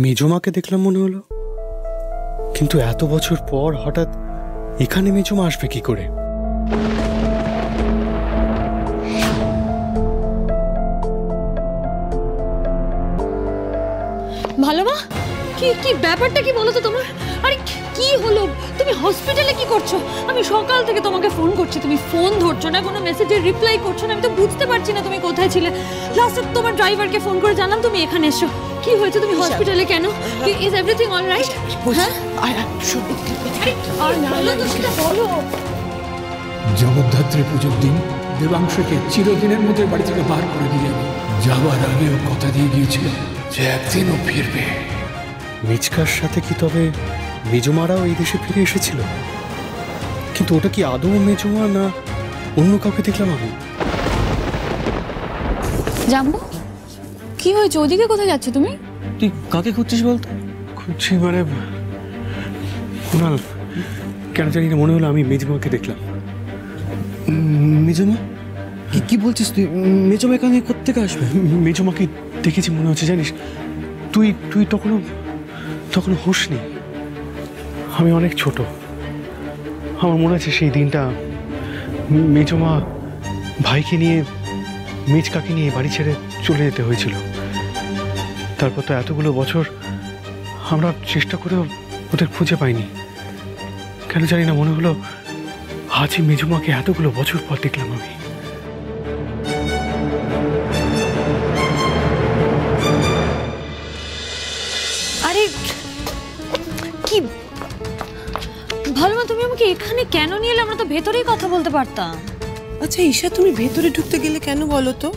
মেজমাকে দেখলাম মনে হলো, কিন্তু এত বছর পর হঠাৎ এখানে মেজমা আসবে কি করে? ভালো মা, কি কি ব্যাপারটা কি বলো তো তোমার? আরে কি হলো? তুমি হসপিটালে কি করছো? আমি সকাল থেকে তোমাকে ফোন করছি, তুমি ফোন ধরছো না, কোনো মেসেজের রিপ্লাই করছো না। আমি তো বুঝতে পারছি না তুমি কোথায় ছিলে। লাস্টে তোমার ড্রাইভারকে ফোন করে জানলাম তুমি এখানে এসছো। কি হয়েছে? তুমি হসপিটালে কেন? Is everything all right? বলো। জগদ্ধাত্রী পুজোর দিন দেবাংশকে চিরদিনের মধ্যে বাড়ি থেকে বার করে দিয়ে যাবে। যাওয়ার আগে ও কথা দিয়ে গিয়েছিল যে একদিনও ফিরবে। মিচকার সাথে কি তবে মেজমারাও এই দেশে ফিরে এসেছিল? কিন্তু ওটা কি আদৌ মেজমা না অন্য কাউকে দেখলাম আমি? জাম্বু, কি হয়েছে? ওদিকে কোথায় যাচ্ছ তুমি? তুই কাকে খুঁজছিস বলতো? খুঁজছি মানে কুনাল, কেন জানি না মনে হলো আমি মেজমাকে দেখলাম। মেজমা? কি বলছিস তুই? মেজমা এখানে কোত্থেকে আসবে? মেজমাকে দেখেছি মনে হচ্ছে, জানিস? তুই তখনও হোশ নেই। আমি অনেক ছোট। আমার মনে আছে সেই দিনটা মেজমা ভাইকে নিয়ে, মেজকাকে নিয়ে বাড়ি ছেড়ে চলে যেতে হয়েছিল। তারপর তো এতগুলো বছর আমরা চেষ্টা করেও ওদের খুঁজে পাইনি। কেন জানি না মনে হলো আজই মেজমাকে এতগুলো বছর পর দেখলাম আমি। আরে কি ভালো মা, তুমি আমাকে এখানে কেন নিয়ে এলে? আমরা তো ভেতরেই কথা বলতে পারতাম। আচ্ছা ঈশা, তুমি ভেতরে ঢুকতে গেলে কেন বলো তো?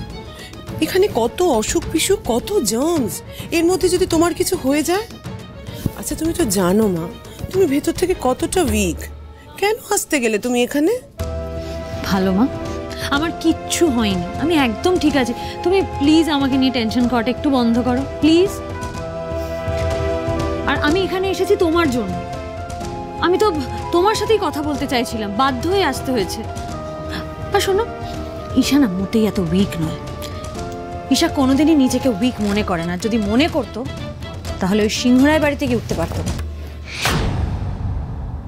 এখানে কত অসুখ বিসুখ, কত জার্মস, এর মধ্যে যদি তোমার কিছু হয়ে যায়। আচ্ছা তুমি তো জানো মা, তুমি ভেতর থেকে কতটা উইক। কেন আসতে গেলে তুমি এখানে? ভালো মা, আমার কিচ্ছু হয়নি, আমি একদম ঠিক আছে। তুমি প্লিজ আমাকে নিয়ে টেনশন করাটা একটু বন্ধ করো প্লিজ। আর আমি এখানে এসেছি তোমার জন্য। আমি তো তোমার সাথেই কথা বলতে চাইছিলাম, বাধ্য হয়ে আসতে হয়েছে। আর শোনো, ঈশা না মোটেই এত উইক নয়। ঈশা কোনোদিনই নিজেকে উইক মনে করে না। যদি মনে করতো তাহলে ওই সিংহরায় বাড়িতে গিয়ে উঠতে পারতো না।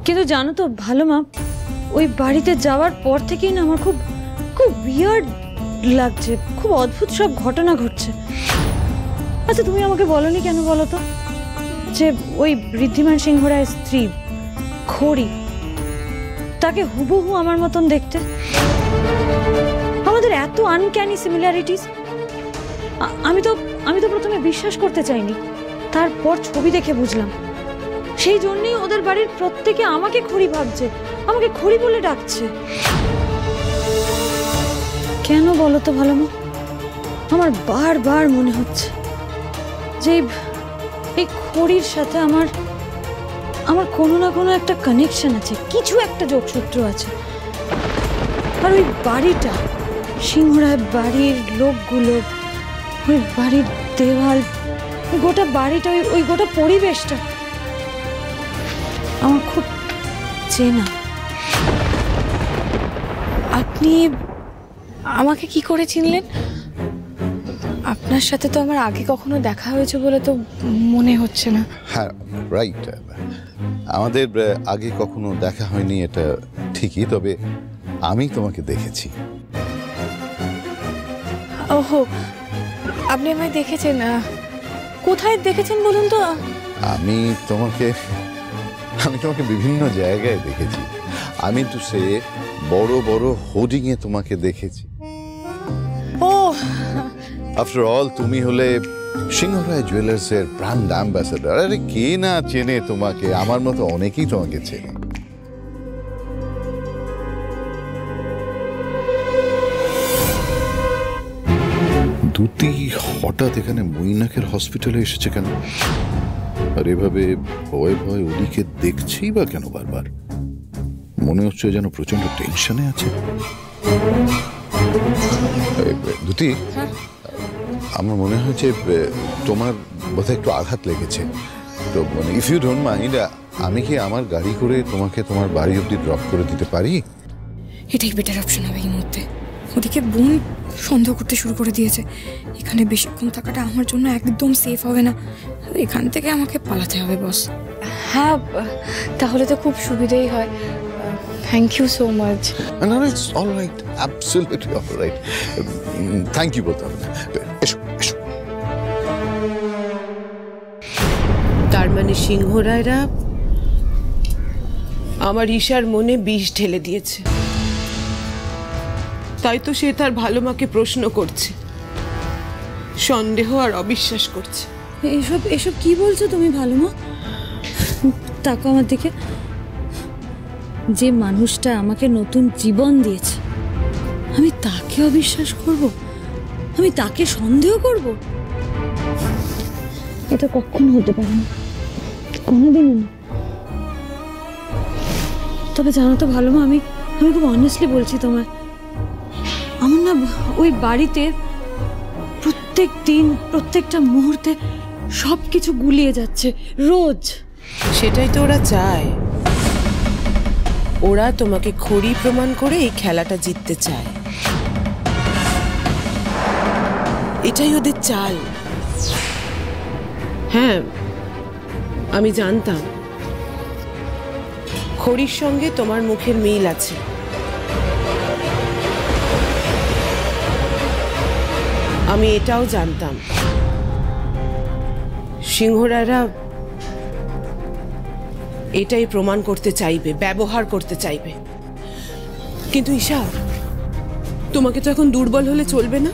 কিন্তু জানো তো ভালো মা, ওই বাড়িতে যাওয়ার পর থেকেই না আমার খুব খুব উইয়ার্ড লাগছে, খুব অদ্ভুত সব ঘটনা ঘটছে। আচ্ছা তুমি আমাকে বলনি কেন বলো তো যে ওই ঋদ্ধিমান সিংহরায়ের স্ত্রী খড়ি, তাকে হুবহু আমার মতন দেখতে। আমাদের এত আনক্যানি সিমিলারিটিস। আমি তো প্রথমে বিশ্বাস করতে চাইনি, তারপর ছবি দেখে বুঝলাম। সেই জন্যই ওদের বাড়ির প্রত্যেকে আমাকে খড়ি ভাবছে, আমাকে খড়ি বলে ডাকছে। কেন বলো তো ভালো মা? আমার বারবার মনে হচ্ছে যে এই খড়ির সাথে আমার কোনো না কোনো একটা কানেকশন আছে, কিছু একটা যোগসূত্র আছে। আর ওই বাড়িটা, সিংহরায় বাড়ির লোকগুলো, ওই বাড়ির দেওয়াল, গোটা বাড়িটা, ওই গোটা পরিবেশটা আমার খুব চেনা। আপনি আমাকে কি করে চিনলেন? আপনার সাথে তো আমার আগে কখনো দেখা হয়েছে বলে তো মনে হচ্ছে না। হ্যাঁ রাইট, আমাদের আগে কখনো দেখা হয়নি এটা ঠিকই, তবে আমি তোমাকে দেখেছি। ওহো, আপনি আমায় দেখেছেন? কোথায় দেখেছেন বলুন তো? আমি তোমাকে বিভিন্ন জায়গায় দেখেছি। আমি তো সে বড় বড় হোর্ডিং এ তোমাকে দেখেছি। ও আফটার অল তুমি হলে সিংহরায় জুয়েলার্স এর ব্র্যান্ড অ্যাম্বাসেডর। আরে কে না চেনে তোমাকে? আমার মতো অনেকেই তোমাকে চেনে। দুটি হঠাৎ এখানে মৈনাকের হসপিটালে এসেছে কেন? আর এভাবে ভয়ে ভয়ে ওদিকে দেখছেই বা কেন বারবার? মনে হচ্ছে যেন প্রচন্ড টেনশনে আছে। দুটি, আমার মনে হয়েছে তোমার বোধহয় একটু আঘাত লেগেছে। তো মানে ইফ ইউ ডোন্ট মাইন্ড, আমি কি আমার গাড়ি করে তোমাকে তোমার বাড়ি অবধি ড্রপ করে দিতে পারি? এটাই বেটার অপশন হবে এই মুহূর্তে। ওদিকে বোন সন্দেহ করতে শুরু করে দিয়েছে। এখানে বেশিক্ষণ থাকাটা আমার জন্য একদম সেফ হবে না। এখান থেকে আমাকে পালাতে হবে বস। হ্যাঁ, তাহলে তো খুব সুবিধেই হয়। Thank you so much. No, it's all right. Absolutely all right. Thank you both of you. এসো এসো। তার মানে সিংহ রায়রা আমার ঈশার মনে বিষ ঢেলে দিয়েছে, তাই তো সে তার ভালো মাকে প্রশ্ন করছে, সন্দেহ আর অবিশ্বাস করছে। এসব এসব কি বলছো তুমি ভালো মা? তাকো আমার দিকে। যে মানুষটা আমাকে নতুন জীবন দিয়েছে, আমি তাকে অবিশ্বাস করব? আমি তাকে সন্দেহ করব? এটা কখনো হতে পারে না, কোনোদিনও না। তবে জানো তো ভালো মা, আমি খুব অনেস্টলি বলছি তোমায়, আমার না ওই বাড়িতে প্রত্যেক দিন প্রত্যেকটা মুহূর্তে সব কিছু গুলিয়ে যাচ্ছে রোজ। সেটাই তো ওরা চায়। ওরা তোমাকে খড়ি প্রমাণ করে এই খেলাটা জিততে চায়, এটাই ওদের চাল। হ্যাঁ, আমি জানতাম খড়ির সঙ্গে তোমার মুখের মিল আছে। আমি এটাও জানতাম সিংহরায়রা এটাই প্রমাণ করতে চাইবে, ব্যবহার করতে চাইবে। কিন্তু ঈশা, তোমাকে তো এখন দুর্বল হলে চলবে না।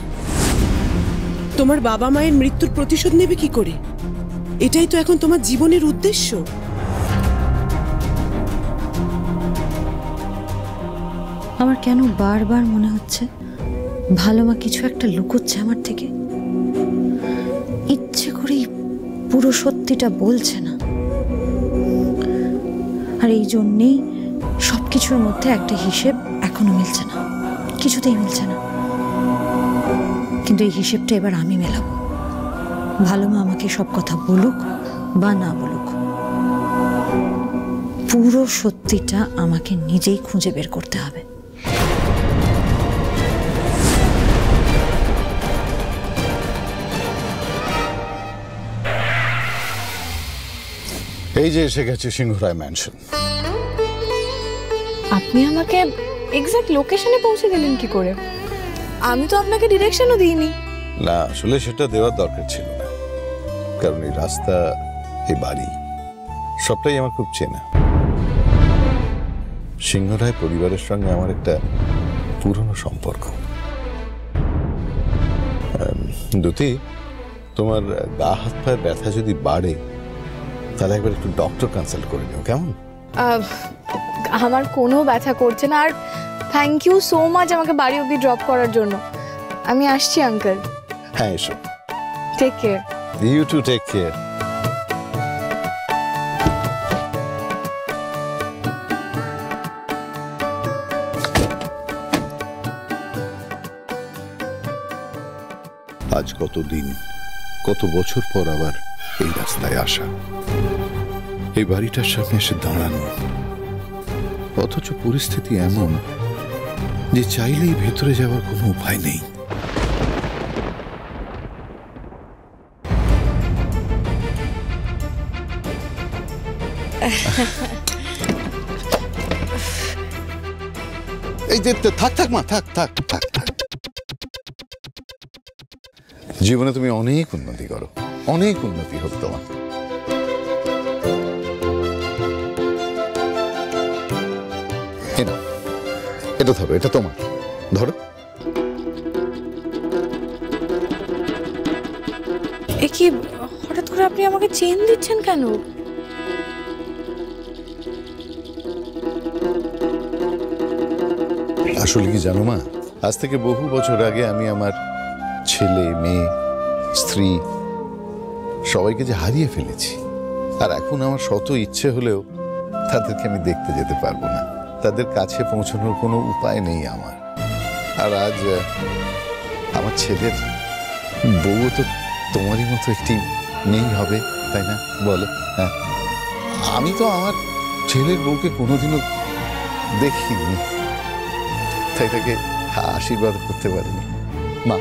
তোমার বাবা মায়ের মৃত্যুর প্রতিশোধ নেবে কি করে? এটাই তো এখন তোমার জীবনের উদ্দেশ্য। আমার কেন বারবার মনে হচ্ছে ভালো মা কিছু একটা লুকোচ্ছে আমার থেকে, ইচ্ছে করেই পুরো সত্যিটা বলছে না। আর এই জন্যেই সবকিছুর মধ্যে একটা হিসেব এখনো মিলছে না, কিছুতেই মিলছে না। কিন্তু এই হিসেবটা এবার আমি মেলাবো। ভালো মা আমাকে সব কথা বলুক বা না বলুক, পুরো সত্যিটা আমাকে নিজেই খুঁজে বের করতে হবে। এই যে এসে গেছে সিংহরায় ম্যানশন। আপনি আমাকে এক্সাক্ট লোকেশনে পৌঁছে দিলেন কি করে? আমি তো আপনাকে ডিরেকশনও দিইনি। না, আসলে সেটা দেওয়ার দরকার ছিল না, কারণ এই রাস্তা, এই বাড়ি সবটাই আমার খুব চেনা। সিংহরায় পরিবারের সঙ্গে আমার একটা পুরনো সম্পর্ক। দুতি, তোমার গা হাত পায়ের ব্যথা যদি বাড়ে তাহলে একবার একটু ডক্টর কনসাল্ট করে নিও, কেমন? আমার কোনো ব্যথা করছে না। আর থ্যাংক ইউ সো মাচ আমাকে বাড়ি অবধি ড্রপ করার জন্য। আমি আসছি আঙ্কেল। হ্যাঁ, এসো। Take care. You too take care. আজ কতদিন, কত বছর পর আবার এই রাস্তায় আসা, এই বাড়িটার সামনে এসে দাঁড়ানো, অথচ পরিস্থিতি এমন যে চাইলেই ভেতরে যাওয়ার কোনো উপায় নেই। এই যে থাক থাক মা, থাক থাক থাক থাক। জীবনে তুমি অনেক উন্নতি করো, অনেক উন্নতি হোক তোমার। এটা ধরো, এটা তোমার, ধরো। এ কি হঠাৎ করে আপনি আমাকে চেন দিচ্ছেন কেন? আসলে কি জানো মা, আজ থেকে বহু বছর আগে আমি আমার ছেলে, মেয়ে, স্ত্রী সবাইকে যে হারিয়ে ফেলেছি। আর এখন আমার শত ইচ্ছে হলেও তাদেরকে আমি দেখতে যেতে পারবো না, তাদের কাছে পৌঁছানোর কোনো উপায় নেই আমার। আর আজ আমার ছেলের বউ তো তোমারই মতো একটি মেয়ে হবে, তাই না বলো? হ্যাঁ, আমি তো আমার ছেলের বউকে কোনোদিনও দেখিনি, তাই তাকে আশীর্বাদ করতে পারিনি। মা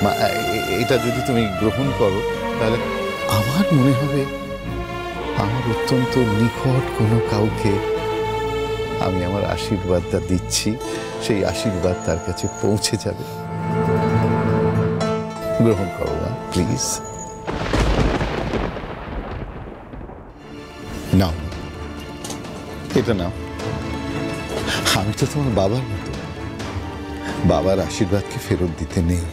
মা এটা যদি তুমি গ্রহণ করো তাহলে আমার মনে হবে আমার অত্যন্ত নিকট কোনো কাউকে আমি আমার আশীর্বাদটা দিচ্ছি, সেই আশীর্বাদ তার কাছে পৌঁছে যাবে। গ্রহণ করো মা, প্লিজ। নাও, এটা নাও। আমি তো তোমার বাবার মতো, বাবার আশীর্বাদকে ফেরত দিতে নেই।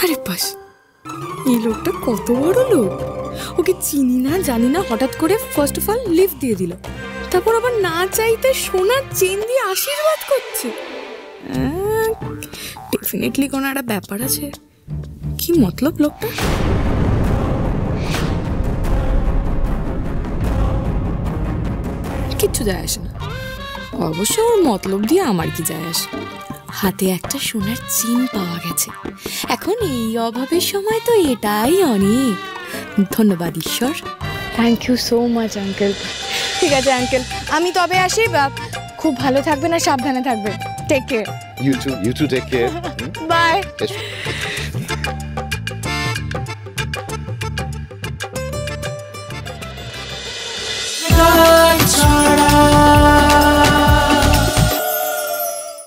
আরে বাস, এই লোকটা কত বড় লোক! ওকে চিনি না জানি না, হঠাৎ করে ফার্স্ট অফ অল লিফট দিয়ে দিল, তারপর আবার না চাইতে সোনার চেন দিয়ে আশীর্বাদ করছে। ডেফিনেটলি কোনো একটা ব্যাপার আছে। কি মতলব লোকটা? কিচ্ছু যায় আসে না, অবশ্য ওর মতলব দিয়ে আমার কি যায় আসে। হাতে একটা সোনার চেন পাওয়া গেছে, এখন এই অভাবের সময় তো এটাই অনেক। ধন্যবাদ ঈশ্বর। Thank you so much uncle. ঠিক আছে আঙ্কেল, আমি তবে আসি। খুব ভালো থাকবেন আর সাবধানে থাকবেন। Take care. You too take care. By.